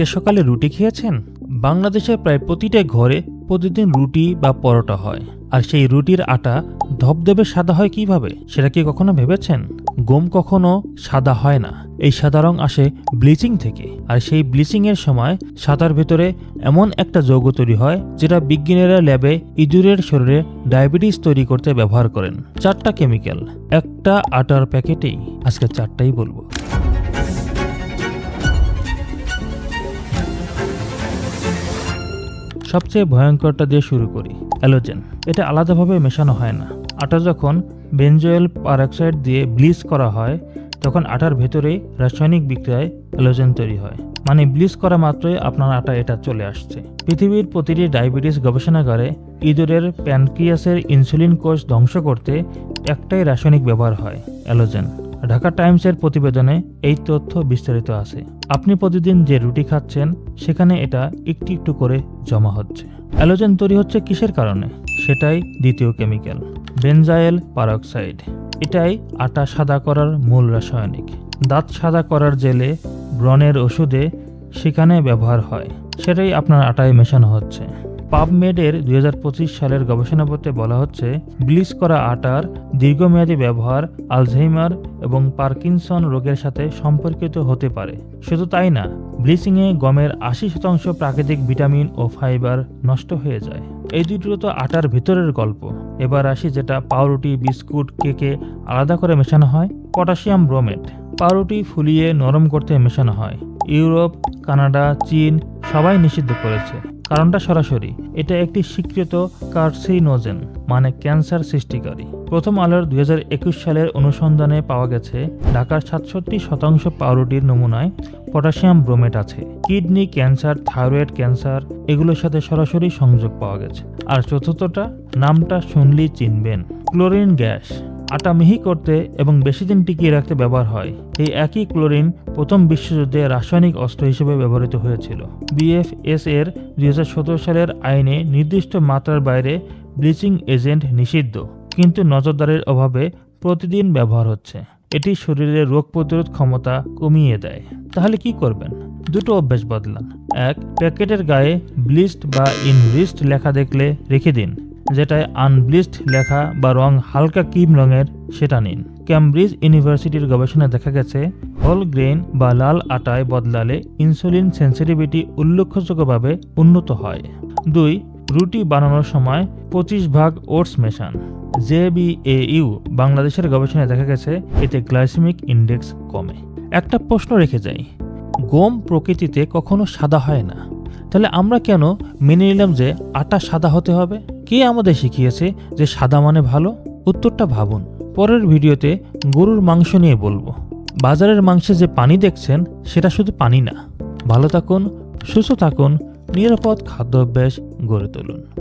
আজকে সকালে রুটি খেয়েছেন? বাংলাদেশের প্রায় প্রতিটা ঘরে প্রতিদিন রুটি বা পরোটা হয়। আর সেই রুটির আটা ধবধবে সাদা হয় কিভাবে, সেটা কি কখনো ভেবেছেন? গম কখনো সাদা হয় না। এই সাদা রং আসে ব্লিচিং থেকে। আর সেই ব্লিচিং এর সময় সাদার ভেতরে এমন একটা যৌগ তৈরি হয় যেটা বিজ্ঞানীরা ল্যাবে ইঁদুরের শরীরে ডায়াবেটিস তৈরি করতে ব্যবহার করেন। 4টা কেমিক্যাল একটা আটার প্যাকেটেই, আজকে 4টাই বলবো। সবচেয়ে ভয়ঙ্করটা দিয়ে শুরু করি, হ্যালোজেন। এটা আলাদাভাবে মেশানো হয় না। আটা যখন বেনজোয়েল পারঅক্সাইড দিয়ে ব্লিচ করা হয় তখন আটার ভেতরেই রাসায়নিক বিক্রিয়ায় হ্যালোজেন তৈরি হয়। মানে ব্লিচ করা মাত্রই আপনার আটা এটা চলে আসছে। পৃথিবীর প্রতিটি ডায়াবেটিস গবেষণাগারে ইঁদুরের প্যানক্রিয়াসের ইনসুলিন কোষ ধ্বংস করতে একটাই রাসায়নিক ব্যবহার হয়, হ্যালোজেন। ঢাকা টাইমসের প্রতিবেদনে এই তথ্য বিস্তারিত আছে। আপনি প্রতিদিন যে রুটি খাচ্ছেন সেখানে এটা একটু একটু করে জমা হচ্ছে। হ্যালোজেন তৈরি হচ্ছে কিসের কারণে? সেটাই দ্বিতীয় কেমিক্যাল, বেনজাইল পারঅক্সাইড। এটাই আটা সাদা করার মূল রাসায়নিক। দাঁত সাদা করার জেলে, ব্রণের ওষুধে সেখানে ব্যবহার হয়, সেটাই আপনার আটায় মেশানো হচ্ছে। পাবমেডের 2025 সালের গবেষণাপত্রে বলা হচ্ছে ব্লিচ করা আটার দীর্ঘমেয়াদী ব্যবহার আলঝেইমার এবং পার্কিনসন রোগের সাথে সম্পর্কিত হতে পারে। শুধু তাই না, ব্লিচিংয়ে গমের 80% প্রাকৃতিক ভিটামিন ও ফাইবার নষ্ট হয়ে যায়। এই দুটো তো আটার ভিতরের গল্প। এবার আসি যেটা পাউরুটি, বিস্কুট, কেকে আলাদা করে মেশানো হয়, পটাশিয়াম ব্রোমেট। পাউরুটি ফুলিয়ে নরম করতে মেশানো হয়। ইউরোপ, কানাডা, চীন সবাই নিষিদ্ধ করেছে। কারণটা সরাসরি, এটা একটি স্বীকৃত কার্সিনোজেন, মানে ক্যান্সার সৃষ্টিকারী। প্রথম আলোর 2021 সালের অনুসন্ধানে পাওয়া গেছে ঢাকার 67% পাউরুটির নমুনায় পটাশিয়াম ব্রোমেট আছে। কিডনি ক্যান্সার, থাইরয়েড ক্যান্সার এগুলোর সাথে সরাসরি সংযোগ পাওয়া গেছে। আর চতুর্থটা, নামটা শুনলেই চিনবেন, ক্লোরিন গ্যাস। আটা মিহি করতে এবং বেশি দিন টিকিয়ে রাখতে ব্যবহার হয়। এই একই ক্লোরিন প্রথম বিশ্বযুদ্ধে রাসায়নিক অস্ত্র হিসেবে ব্যবহৃত হয়েছিল। বিএফএস এর 2017 সালের আইনে নির্দিষ্ট মাত্রার বাইরে ব্লিচিং এজেন্ট নিষিদ্ধ, কিন্তু নজরদারির অভাবে প্রতিদিন ব্যবহার হচ্ছে। এটি শরীরের রোগ প্রতিরোধ ক্ষমতা কমিয়ে দেয়। তাহলে কি করবেন? দুটো অভ্যাস বদলান। 1, প্যাকেটের গায়ে ব্লিচড বা ইনরিচড লেখা দেখলে রেখে দিন। যেটায় আনব্লিচড লেখা বা রং হালকা ক্রিম রঙের, সেটা নিন। ক্যামব্রিজ ইউনিভার্সিটির গবেষণায় দেখা গেছে হোল গ্রেইন বা লাল আটায় বদলালে ইনসুলিন সেন্সিটিভিটি উল্লেখযোগ্যভাবে উন্নত হয়। 2, রুটি বানানোর সময় 25 ওটস মেশান। JBAU বাংলাদেশের গবেষণায় দেখা গেছে এতে গ্লাইসেমিক ইন্ডেক্স কমে। একটা প্রশ্ন রেখে যাই, গম প্রকৃতিতে কখনো সাদা হয় না, তাহলে আমরা কেন মেনে নিলাম যে আটা সাদা হতে হবে? কে আমাদের শিখিয়েছে যে সাদা মানে ভালো? উত্তরটা ভাবুন। পরের ভিডিওতে গরুর মাংস নিয়ে বলবো। বাজারের মাংসে যে পানি দেখছেন সেটা শুধু পানি না। ভালো থাকুন, সুস্থ থাকুন, নিরাপদ খাদ্যাভ্যাস গড়ে তুলুন।